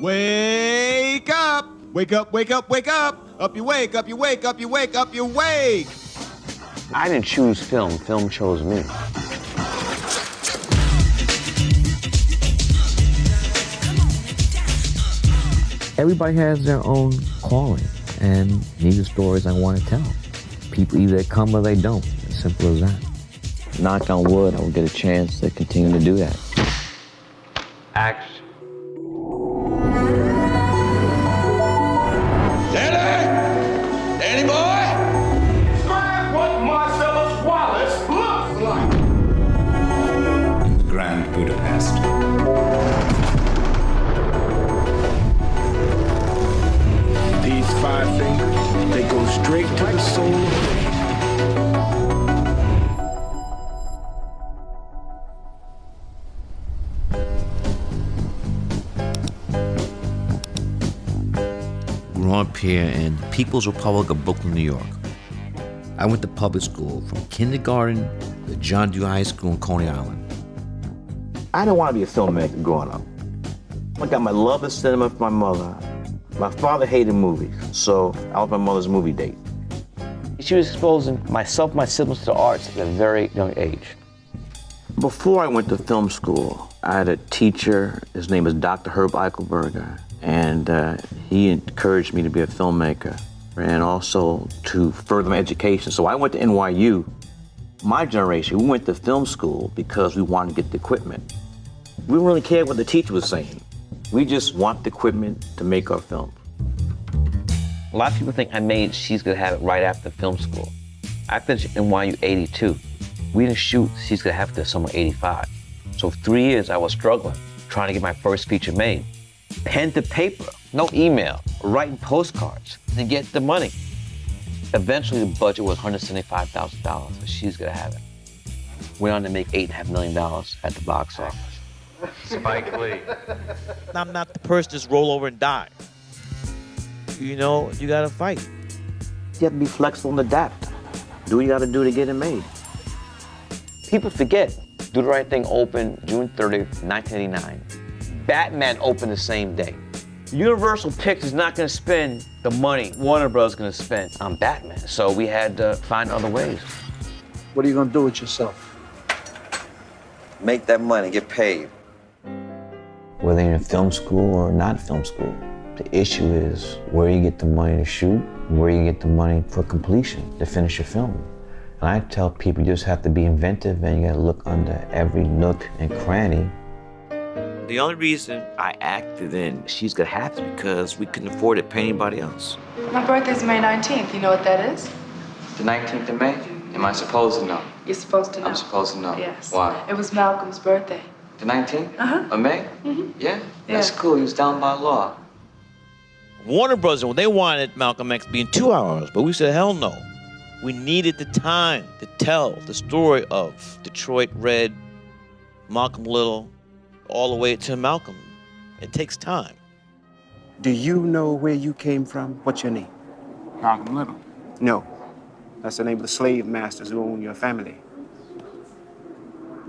Wake up! Wake up, wake up, wake up! Up you wake, up you wake, up you wake, up you wake! I didn't choose film, film chose me. Everybody has their own calling, and these are stories I want to tell. People either come or they don't, as simple as that. Knock on wood, I will get a chance to continue to do that. Action. Danny? Danny boy? Describe what Marcellus Wallace looks like. In the Grand Budapest. These 5 fingers, they go straight to the soul of man. Grew up here in the People's Republic of Brooklyn, New York. I went to public school from kindergarten to John Dewey High School in Coney Island. I didn't want to be a filmmaker growing up. I got my love of cinema from my mother. My father hated movies, so I was my mother's movie date. She was exposing myself and my siblings to the arts at a very young age. Before I went to film school, I had a teacher, his name is Dr. Herb Eichelberger, and he encouraged me to be a filmmaker and also to further my education. So I went to NYU. My generation, we went to film school because we wanted to get the equipment. We didn't really care what the teacher was saying. We just want the equipment to make our film. A lot of people think I made She's Gonna Have It right after film school. I finished NYU 82. We didn't shoot She's Gonna Have It till summer 85. So for 3 years I was struggling, trying to get my first feature made. Pen to paper, no email, writing postcards to get the money. Eventually the budget was $175,000 for She's Gonna Have It. Went on to make $8.5 million at the box office. Spike Lee. I'm not the person just roll over and die. You know, you gotta fight. You have to be flexible and adapt. Do what you gotta do to get it made. People forget, Do the Right Thing opened June 30th, 1989. Batman opened the same day. Universal Pictures is not gonna spend the money Warner Bros. Is gonna spend on Batman, so we had to find other ways. What are you gonna do with yourself? Make that money, get paid. Whether you're in film school or not film school, the issue is where you get the money to shoot, where you get the money for completion, to finish your film. And I tell people you just have to be inventive and you gotta look under every nook and cranny. The only reason I acted in She's Gonna Have It because we couldn't afford to pay anybody else. My birthday's May 19th. You know what that is? The 19th of May? Am I supposed to know? You're supposed to know. I'm supposed to know. Yes. Why? It was Malcolm's birthday. The 19th? Uh-huh. Of May? Mm-hmm. Yeah? That's cool. He was down by law. Warner Bros., when they wanted Malcolm X to be in 2 hours, but we said, hell no. We needed the time to tell the story of Detroit Red, Malcolm Little, all the way to Malcolm. It takes time. Do you know where you came from? What's your name? Malcolm Little. No. That's the name of the slave masters who own your family.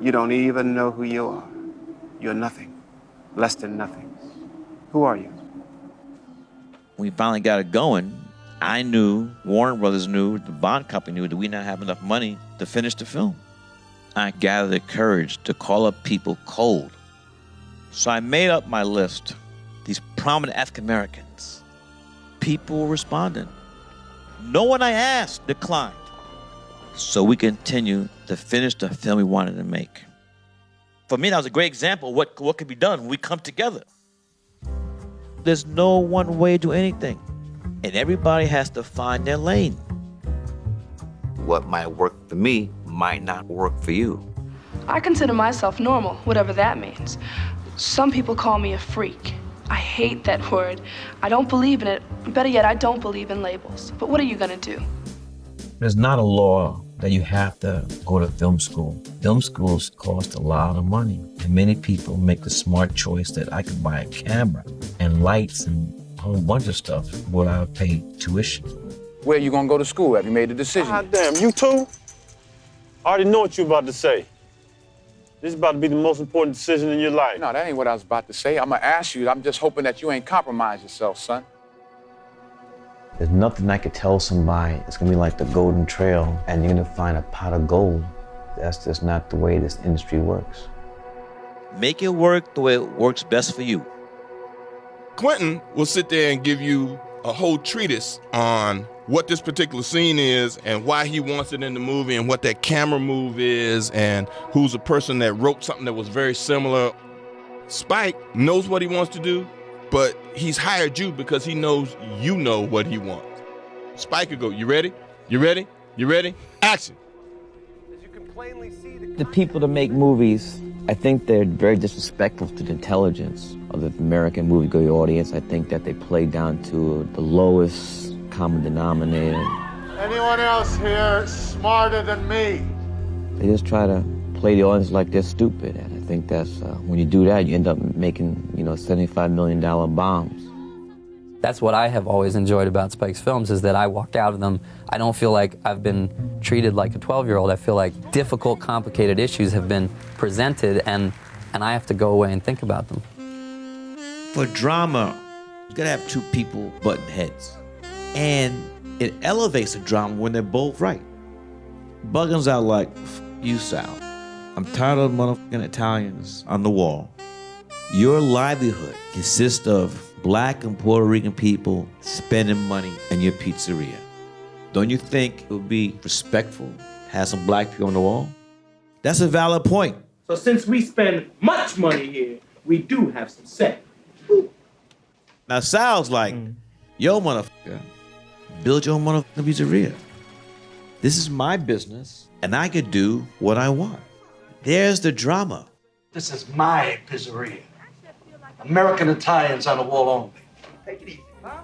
You don't even know who you are. You're nothing. Less than nothing. Who are you? When we finally got it going, I knew, Warner Brothers knew, the Bond company knew that we didn't have enough money to finish the film. I gathered the courage to call up people cold. So I made up my list, these prominent African Americans. People were responding. No one I asked declined. So we continued to finish the film we wanted to make. For me, that was a great example of what could be done when we come together. There's no one way to do anything. And everybody has to find their lane. What might work for me might not work for you. I consider myself normal, whatever that means. Some people call me a freak. I hate that word. I don't believe in it. Better yet, I don't believe in labels. But what are you gonna do? There's not a law that you have to go to film school. Film schools cost a lot of money. And many people make the smart choice that I could buy a camera and lights and a whole bunch of stuff without paying tuition. Where you gonna go to school? Have you made a decision? God damn, you too? I already know what you about to say. This is about to be the most important decision in your life. No, that ain't what I was about to say. I'm gonna ask you. I'm just hoping that you ain't compromise yourself, son. There's nothing I could tell somebody it's gonna be like the golden trail and you're gonna find a pot of gold. That's just not the way this industry works. Make it work the way it works best for you. Quentin will sit there and give you a whole treatise on what this particular scene is and why he wants it in the movie and what that camera move is and who's a person that wrote something that was very similar. Spike knows what he wants to do, but he's hired you because he knows you know what he wants. Spike could go, you ready? You ready? You ready? Action. The people that make movies, I think they're very disrespectful to the intelligence of the American moviegoing audience. I think that they play down to the lowest common denominator. Anyone else here smarter than me? They just try to play the audience like they're stupid. And I think that's, when you do that, you end up making, $75 million bombs. That's what I have always enjoyed about Spike's films, is that I walk out of them, I don't feel like I've been treated like a 12-year-old. I feel like difficult, complicated issues have been presented, and I have to go away and think about them. For drama, you gotta have two people butting heads. And it elevates the drama when they're both right. Buggins out like, you, Sal. I'm tired of motherfucking Italians on the wall. Your livelihood consists of Black and Puerto Rican people spending money in your pizzeria. Don't you think it would be respectful to have some Black people on the wall? That's a valid point. So since we spend much money here, we do have some say. Now Sal's like, yo motherfucker, build your own motherfucking pizzeria. This is my business, and I could do what I want. There's the drama. This is my pizzeria. American Italians on the wall only. Take it easy, huh?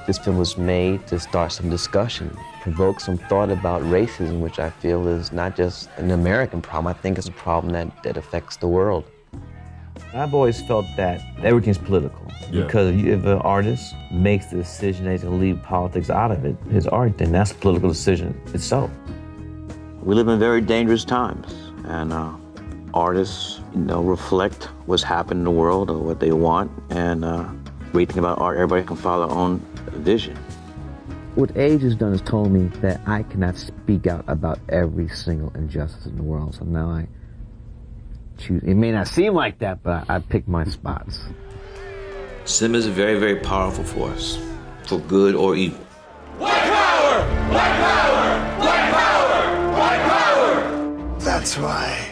This film was made to start some discussion, provoke some thought about racism, which I feel is not just an American problem. I think it's a problem that affects the world. I've always felt that everything's political. Yeah. Because if an artist makes the decision that he's going to leave politics out of it, his art, then that's a political decision itself. We live in very dangerous times, and artists, reflect what's happening in the world or what they want, and great thing about art, everybody can follow their own vision. What age has done is told me that I cannot speak out about every single injustice in the world, so now I choose. It may not seem like that, but I pick my spots. Cinema is a very, very powerful force, for good or evil. White power! White power! White power! White power! That's why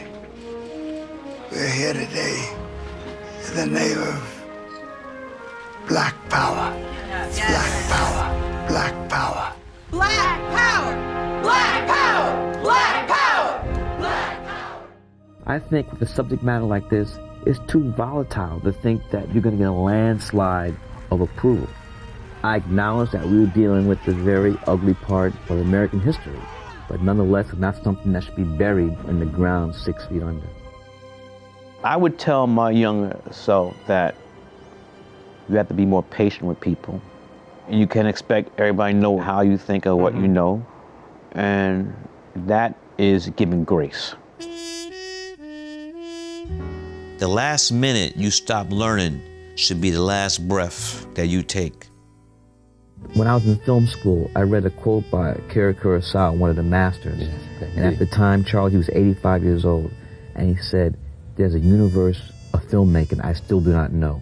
we're here today in the name of Black Power. Black Power. Black Power. Black power! Black power! Black power! Black power! I think with a subject matter like this, it's too volatile to think that you're going to get a landslide of approval. I acknowledge that we were dealing with the very ugly part of American history, but nonetheless, it's not something that should be buried in the ground 6 feet under. I would tell my younger self that you have to be more patient with people. And you can't expect everybody to know how you think or what you know. And that is giving grace. The last minute you stop learning should be the last breath that you take. When I was in film school, I read a quote by Akira Kurosawa, one of the masters. And at the time, Charlie, he was 85 years old. And he said, there's a universe of filmmaking I still do not know.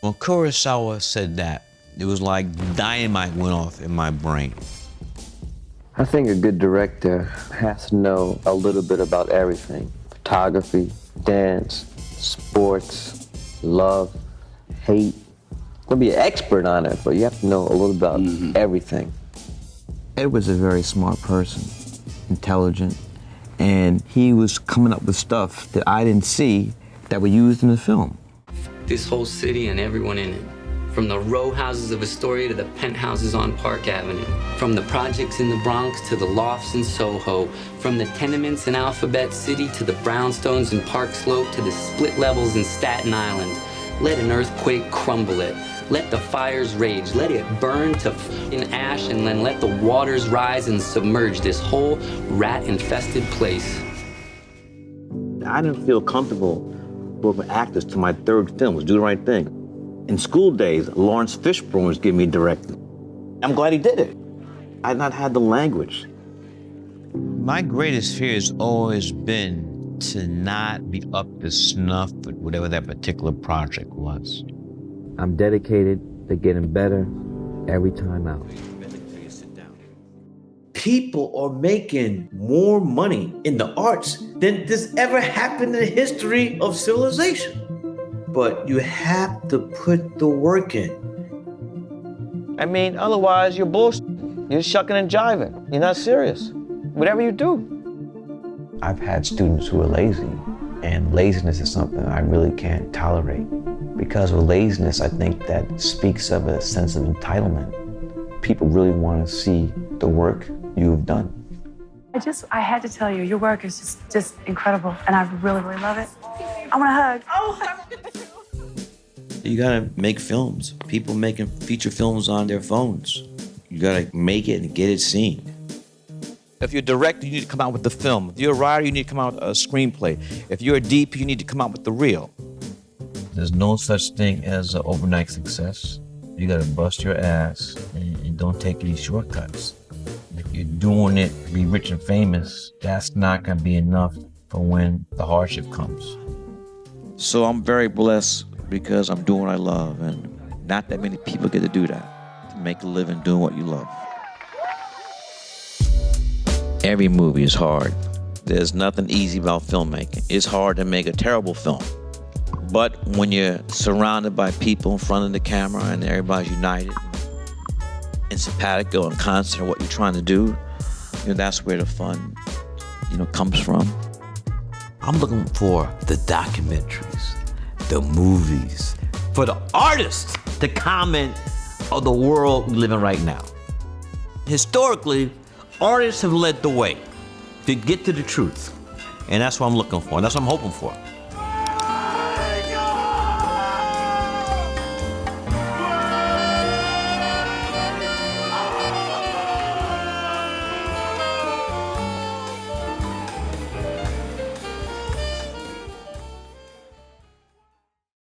When Kurosawa said that, it was like dynamite went off in my brain. I think a good director has to know a little bit about everything. Photography, dance, sports, love, hate. You're gonna be an expert on it, but you have to know a little about everything. Ed was a very smart person, intelligent, and he was coming up with stuff that I didn't see that were used in the film. This whole city and everyone in it. From the row houses of Astoria to the penthouses on Park Avenue. From the projects in the Bronx to the lofts in Soho. From the tenements in Alphabet City to the brownstones in Park Slope to the split levels in Staten Island. Let an earthquake crumble it. Let the fires rage. Let it burn to f***ing ash, and then let the waters rise and submerge this whole rat-infested place. I didn't feel comfortable with actors to my third film, was Do the Right Thing. In school days, Lawrence Fishburne was giving me directing. I'm glad he did it. I had not had the language. My greatest fear has always been to not be up to snuff with whatever that particular project was. I'm dedicated to getting better every time out. People are making more money in the arts than this ever happened in the history of civilization. But you have to put the work in. I mean, otherwise you're bullshit. You're shucking and jiving. You're not serious. Whatever you do. I've had students who are lazy, and laziness is something I really can't tolerate. Because with laziness, I think that speaks of a sense of entitlement. People really want to see the work you've done. I had to tell you, your work is just incredible, and I really, really love it. I want a hug. You gotta make films. People making feature films on their phones. You gotta make it and get it seen. If you're a director, you need to come out with the film. If you're a writer, you need to come out with a screenplay. If you're a DP, you need to come out with the reel. There's no such thing as an overnight success. You gotta bust your ass and don't take any shortcuts. If you're doing it to be rich and famous, that's not gonna be enough for when the hardship comes. So I'm very blessed because I'm doing what I love, and not that many people get to do that, to make a living doing what you love. Every movie is hard. There's nothing easy about filmmaking. It's hard to make a terrible film. But when you're surrounded by people in front of the camera and everybody's united and simpatico and constant of what you're trying to do, that's where the fun, comes from. I'm looking for the documentaries, the movies, for the artists to comment on the world we live in right now. Historically, artists have led the way to get to the truth. And that's what I'm looking for, and that's what I'm hoping for.